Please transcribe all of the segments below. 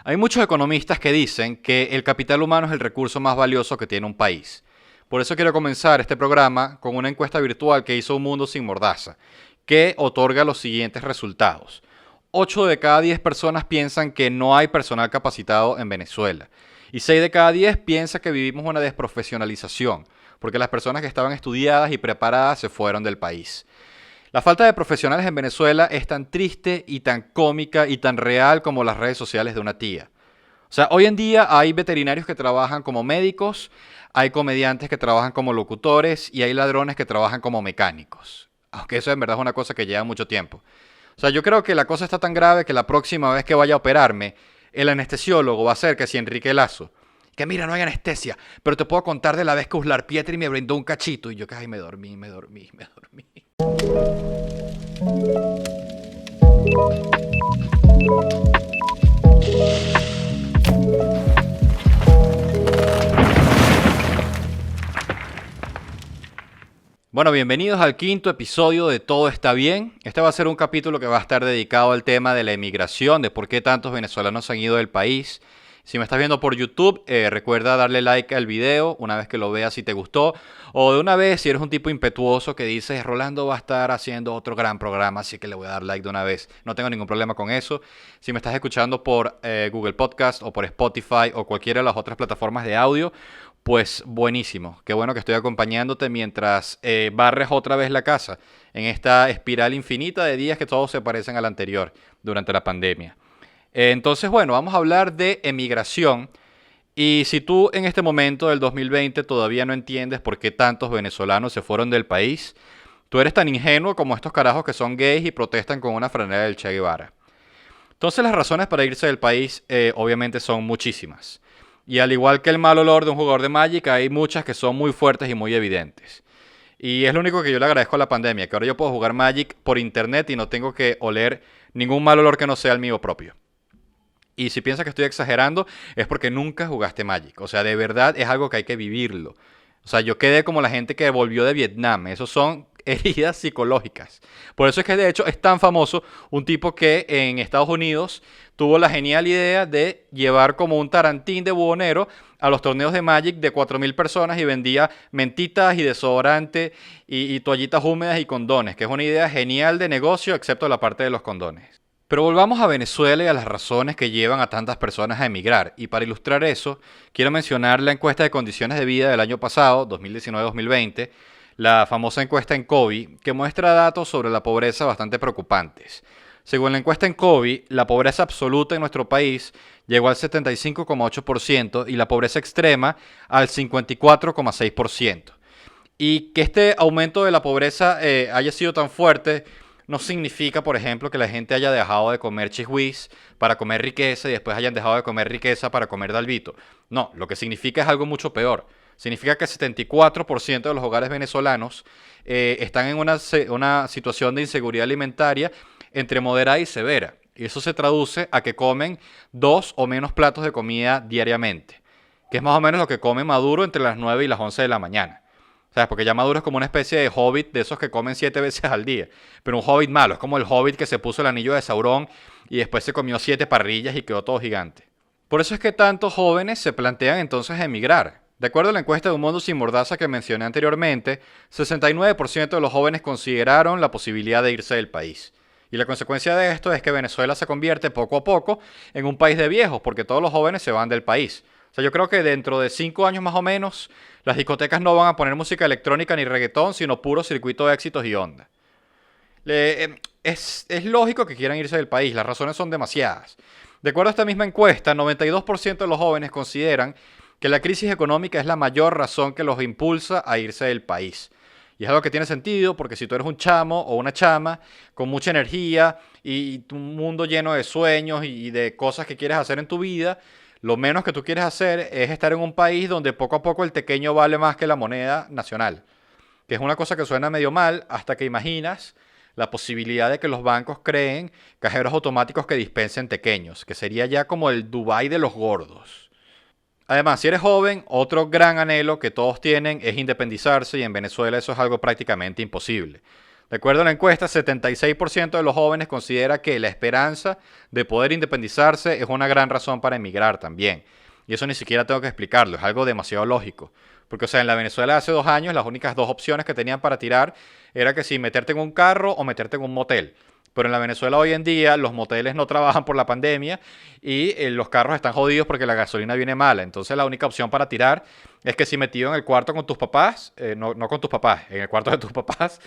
Hay muchos economistas que dicen que el capital humano es el recurso más valioso que tiene un país. Por eso quiero comenzar este programa con una encuesta virtual que hizo Un Mundo Sin Mordaza, que otorga los siguientes resultados. 8 de cada 10 personas piensan que no hay personal capacitado en Venezuela. Y 6 de cada 10 piensan que vivimos una desprofesionalización, porque las personas que estaban estudiadas y preparadas se fueron del país. La falta de profesionales en Venezuela es tan triste y tan cómica y tan real como las redes sociales de una tía. O sea, hoy en día hay veterinarios que trabajan como médicos, hay comediantes que trabajan como locutores y hay ladrones que trabajan como mecánicos. Aunque eso en verdad es una cosa que lleva mucho tiempo. O sea, yo creo que la cosa está tan grave que la próxima vez que vaya a operarme, el anestesiólogo va a ser que si Enrique Lazo. Que mira, no hay anestesia, pero te puedo contar de la vez que Uslar Pietri me brindó un cachito. Y yo que, ay, me dormí. Bueno, bienvenidos al quinto episodio de Todo está bien. Este va a ser un capítulo que va a estar dedicado al tema de la emigración, de por qué tantos venezolanos se han ido del país. Si me estás viendo por YouTube, recuerda darle like al video una vez que lo veas si te gustó. O de una vez, si eres un tipo impetuoso que dices, Rolando va a estar haciendo otro gran programa, así que le voy a dar like de una vez. No tengo ningún problema con eso. Si me estás escuchando por Google Podcast o por Spotify o cualquiera de las otras plataformas de audio, pues buenísimo. Qué bueno que estoy acompañándote mientras barres otra vez la casa en esta espiral infinita de días que todos se parecen al anterior durante la pandemia. Entonces, bueno, vamos a hablar de emigración. Y si tú en este momento del 2020 todavía no entiendes por qué tantos venezolanos se fueron del país, tú eres tan ingenuo como estos carajos que son gays y protestan con una franela del Che Guevara. Entonces las razones para irse del país obviamente son muchísimas. Y al igual que el mal olor de un jugador de Magic, hay muchas que son muy fuertes y muy evidentes. Y es lo único que yo le agradezco a la pandemia, que ahora yo puedo jugar Magic por internet y no tengo que oler ningún mal olor que no sea el mío propio. Y si piensas que estoy exagerando, es porque nunca jugaste Magic. O sea, de verdad es algo que hay que vivirlo. O sea, yo quedé como la gente que volvió de Vietnam. Esos son heridas psicológicas. Por eso es que de hecho es tan famoso un tipo que en Estados Unidos tuvo la genial idea de llevar como un tarantín de bubonero a los torneos de Magic de 4.000 personas y vendía mentitas y desodorante y toallitas húmedas y condones, que es una idea genial de negocio, excepto la parte de los condones. Pero volvamos a Venezuela y a las razones que llevan a tantas personas a emigrar. Y para ilustrar eso, quiero mencionar la encuesta de condiciones de vida del año pasado, 2019-2020, la famosa encuesta Encovi, que muestra datos sobre la pobreza bastante preocupantes. Según la encuesta Encovi, la pobreza absoluta en nuestro país llegó al 75,8% y la pobreza extrema al 54,6%. Y que este aumento de la pobreza haya sido tan fuerte no significa, por ejemplo, que la gente haya dejado de comer chihuis para comer riqueza y después hayan dejado de comer riqueza para comer dalvito. No, lo que significa es algo mucho peor. Significa que el 74% de los hogares venezolanos están en una situación de inseguridad alimentaria entre moderada y severa. Y eso se traduce a que comen 2 o menos platos de comida diariamente, que es más o menos lo que come Maduro entre las 9 y las 11 de la mañana. ¿Sabes? Porque ya Maduro es como una especie de hobbit de esos que comen 7 veces al día. Pero un hobbit malo, es como el hobbit que se puso el anillo de Sauron y después se comió 7 parrillas y quedó todo gigante. Por eso es que tantos jóvenes se plantean entonces emigrar. De acuerdo a la encuesta de Un Mundo Sin Mordaza que mencioné anteriormente, 69% de los jóvenes consideraron la posibilidad de irse del país. Y la consecuencia de esto es que Venezuela se convierte poco a poco en un país de viejos, porque todos los jóvenes se van del país. O sea, yo creo que dentro de 5 años más o menos, las discotecas no van a poner música electrónica ni reggaetón, sino puro circuito de éxitos y onda. Es lógico que quieran irse del país, las razones son demasiadas. De acuerdo a esta misma encuesta, 92% de los jóvenes consideran que la crisis económica es la mayor razón que los impulsa a irse del país. Y es algo que tiene sentido porque si tú eres un chamo o una chama con mucha energía y un mundo lleno de sueños y de cosas que quieres hacer en tu vida, lo menos que tú quieres hacer es estar en un país donde poco a poco el tequeño vale más que la moneda nacional. Que es una cosa que suena medio mal hasta que imaginas la posibilidad de que los bancos creen cajeros automáticos que dispensen tequeños, que sería ya como el Dubái de los gordos. Además, si eres joven, otro gran anhelo que todos tienen es independizarse y en Venezuela eso es algo prácticamente imposible. De acuerdo a la encuesta, 76% de los jóvenes considera que la esperanza de poder independizarse es una gran razón para emigrar también. Y eso ni siquiera tengo que explicarlo, es algo demasiado lógico. Porque, o sea, en la Venezuela de hace 2 años, las únicas dos opciones que tenían para tirar era que si meterte en un carro o meterte en un motel. Pero en la Venezuela hoy en día los moteles no trabajan por la pandemia y los carros están jodidos porque la gasolina viene mala. Entonces la única opción para tirar es que si metido en el cuarto con tus papás, no con tus papás, en el cuarto de tus papás,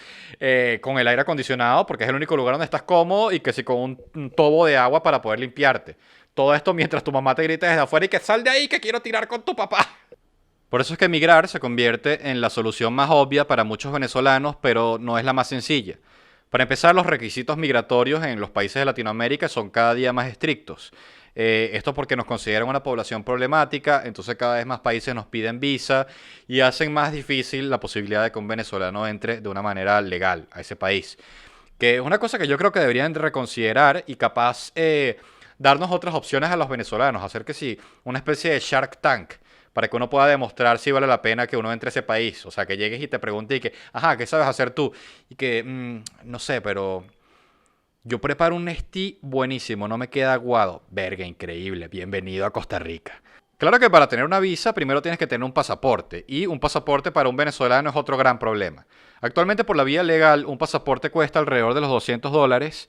con el aire acondicionado, porque es el único lugar donde estás cómodo, y que si con un tobo de agua para poder limpiarte. Todo esto mientras tu mamá te grita desde afuera y que sal de ahí que quiero tirar con tu papá. Por eso es que emigrar se convierte en la solución más obvia para muchos venezolanos, pero no es la más sencilla. Para empezar, los requisitos migratorios en los países de Latinoamérica son cada día más estrictos. Esto porque nos consideran una población problemática, entonces cada vez más países nos piden visa y hacen más difícil la posibilidad de que un venezolano entre de una manera legal a ese país. Que es una cosa que yo creo que deberían reconsiderar y capaz darnos otras opciones a los venezolanos, hacer que sí, una especie de Shark Tank para que uno pueda demostrar si vale la pena que uno entre a ese país. O sea, que llegues y te pregunte y que, ajá, ¿qué sabes hacer tú? Y que, no sé, pero yo preparo un Nestí buenísimo, no me queda aguado. Verga, increíble, bienvenido a Costa Rica. Claro que para tener una visa primero tienes que tener un pasaporte, y un pasaporte para un venezolano es otro gran problema. Actualmente por la vía legal un pasaporte cuesta alrededor de los $200,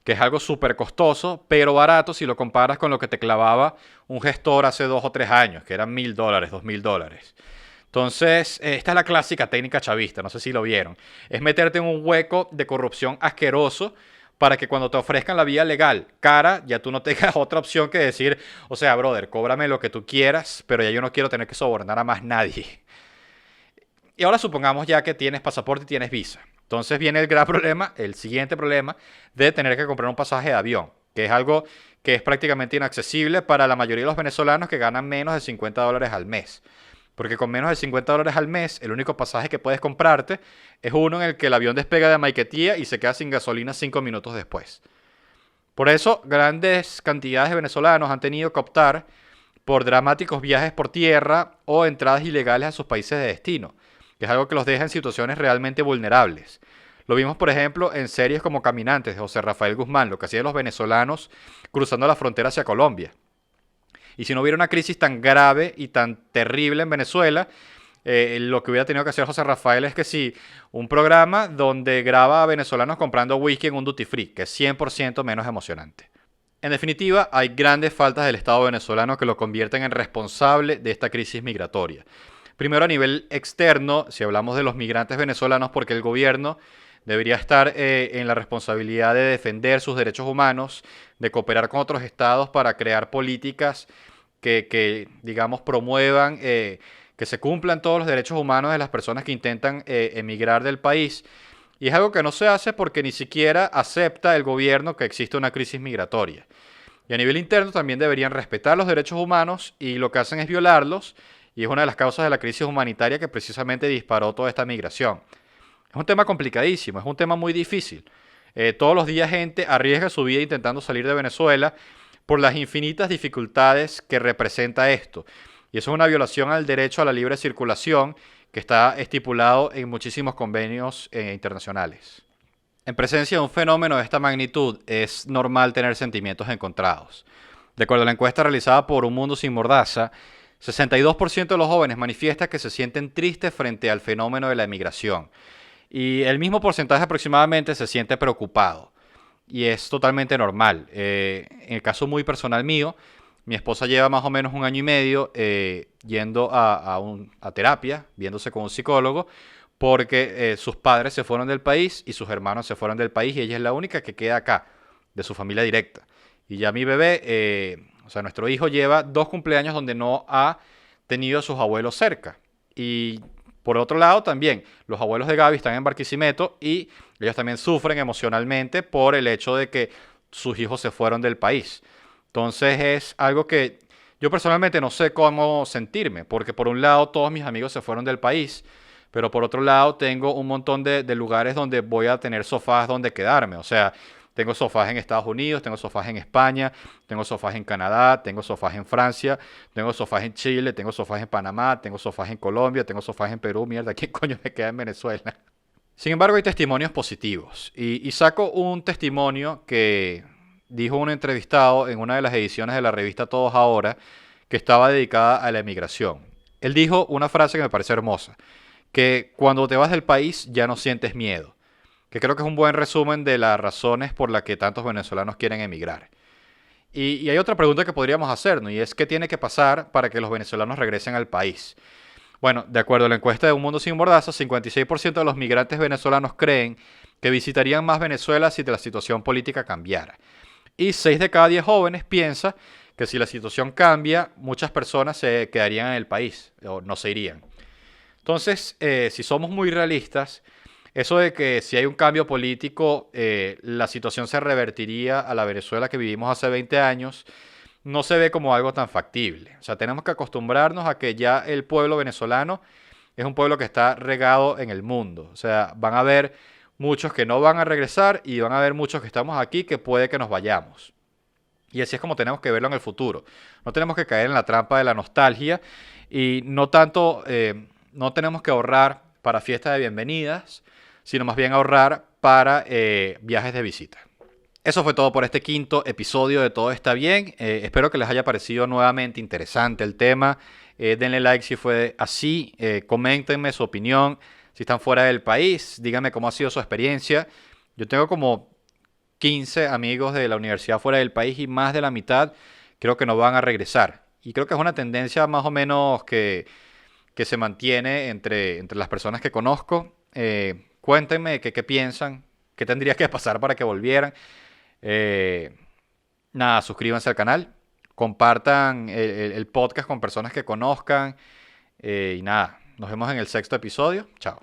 que es algo súper costoso, pero barato si lo comparas con lo que te clavaba un gestor hace 2 o 3 años, que eran $1.000, $2.000. Entonces, esta es la clásica técnica chavista, no sé si lo vieron. Es meterte en un hueco de corrupción asqueroso para que cuando te ofrezcan la vía legal cara, ya tú no tengas otra opción que decir, o sea, brother, cóbrame lo que tú quieras, pero ya yo no quiero tener que sobornar a más nadie. Y ahora supongamos ya que tienes pasaporte y tienes visa. Entonces viene el gran problema, el siguiente problema, de tener que comprar un pasaje de avión, que es algo que es prácticamente inaccesible para la mayoría de los venezolanos que ganan menos de $50 al mes. Porque con menos de $50 al mes, el único pasaje que puedes comprarte es uno en el que el avión despega de Maiquetía y se queda sin gasolina 5 minutos después. Por eso, grandes cantidades de venezolanos han tenido que optar por dramáticos viajes por tierra o entradas ilegales a sus países de destino, que es algo que los deja en situaciones realmente vulnerables. Lo vimos, por ejemplo, en series como Caminantes de José Rafael Guzmán, lo que hacían los venezolanos cruzando la frontera hacia Colombia. Y si no hubiera una crisis tan grave y tan terrible en Venezuela, lo que hubiera tenido que hacer José Rafael es que sí, un programa donde graba a venezolanos comprando whisky en un duty free, que es 100% menos emocionante. En definitiva, hay grandes faltas del Estado venezolano que lo convierten en responsable de esta crisis migratoria. Primero, a nivel externo, si hablamos de los migrantes venezolanos, porque el gobierno debería estar en la responsabilidad de defender sus derechos humanos, de cooperar con otros estados para crear políticas que digamos, promuevan que se cumplan todos los derechos humanos de las personas que intentan emigrar del país. Y es algo que no se hace porque ni siquiera acepta el gobierno que existe una crisis migratoria. Y a nivel interno también deberían respetar los derechos humanos, y lo que hacen es violarlos, y es una de las causas de la crisis humanitaria que precisamente disparó toda esta migración. Es un tema complicadísimo, es un tema muy difícil. Todos los días gente arriesga su vida intentando salir de Venezuela por las infinitas dificultades que representa esto. Y eso es una violación al derecho a la libre circulación que está estipulado en muchísimos convenios internacionales. En presencia de un fenómeno de esta magnitud es normal tener sentimientos encontrados. De acuerdo a la encuesta realizada por Un Mundo Sin Mordaza, 62% de los jóvenes manifiesta que se sienten tristes frente al fenómeno de la emigración, y el mismo porcentaje aproximadamente se siente preocupado. Y es totalmente normal. En el caso muy personal mío, mi esposa lleva más o menos 1 año y medio yendo a terapia, viéndose con un psicólogo, porque sus padres se fueron del país y sus hermanos se fueron del país, y ella es la única que queda acá, de su familia directa. Y ya mi bebé, o sea, nuestro hijo lleva 2 cumpleaños donde no ha tenido a sus abuelos cerca. Y por otro lado también, los abuelos de Gaby están en Barquisimeto y ellos también sufren emocionalmente por el hecho de que sus hijos se fueron del país. Entonces es algo que yo personalmente no sé cómo sentirme, porque por un lado todos mis amigos se fueron del país, pero por otro lado tengo un montón de lugares donde voy a tener sofás donde quedarme. O sea, tengo sofás en Estados Unidos, tengo sofás en España, tengo sofás en Canadá, tengo sofás en Francia, tengo sofás en Chile, tengo sofás en Panamá, tengo sofás en Colombia, tengo sofás en Perú. Mierda, ¿quién coño me queda en Venezuela? Sin embargo, hay testimonios positivos. Y saco un testimonio que dijo un entrevistado en una de las ediciones de la revista Todos Ahora, que estaba dedicada a la emigración. Él dijo una frase que me parece hermosa, que cuando te vas del país ya no sientes miedo, que creo que es un buen resumen de las razones por las que tantos venezolanos quieren emigrar. Y hay otra pregunta que podríamos hacernos, y es ¿qué tiene que pasar para que los venezolanos regresen al país? Bueno, de acuerdo a la encuesta de Un Mundo Sin Mordaza, 56% de los migrantes venezolanos creen que visitarían más Venezuela si la situación política cambiara. Y 6 de cada 10 jóvenes piensa que si la situación cambia, muchas personas se quedarían en el país o no se irían. Entonces, si somos muy realistas, eso de que si hay un cambio político, la situación se revertiría a la Venezuela que vivimos hace 20 años, no se ve como algo tan factible. O sea, tenemos que acostumbrarnos a que ya el pueblo venezolano es un pueblo que está regado en el mundo. O sea, van a haber muchos que no van a regresar y van a haber muchos que estamos aquí que puede que nos vayamos. Y así es como tenemos que verlo en el futuro. No tenemos que caer en la trampa de la nostalgia y no tanto, no tenemos que ahorrar para fiestas de bienvenidas, sino más bien ahorrar para viajes de visita. Eso fue todo por este quinto episodio de Todo Está Bien. Espero que les haya parecido nuevamente interesante el tema. Denle like si fue así. Coméntenme su opinión. Si están fuera del país, díganme cómo ha sido su experiencia. Yo tengo como 15 amigos de la universidad fuera del país y más de la mitad creo que no van a regresar. Y creo que es una tendencia más o menos que se mantiene entre las personas que conozco. Cuéntenme qué piensan, qué tendría que pasar para que volvieran. Nada, suscríbanse al canal, compartan el podcast con personas que conozcan y nada, nos vemos en el sexto episodio. Chao.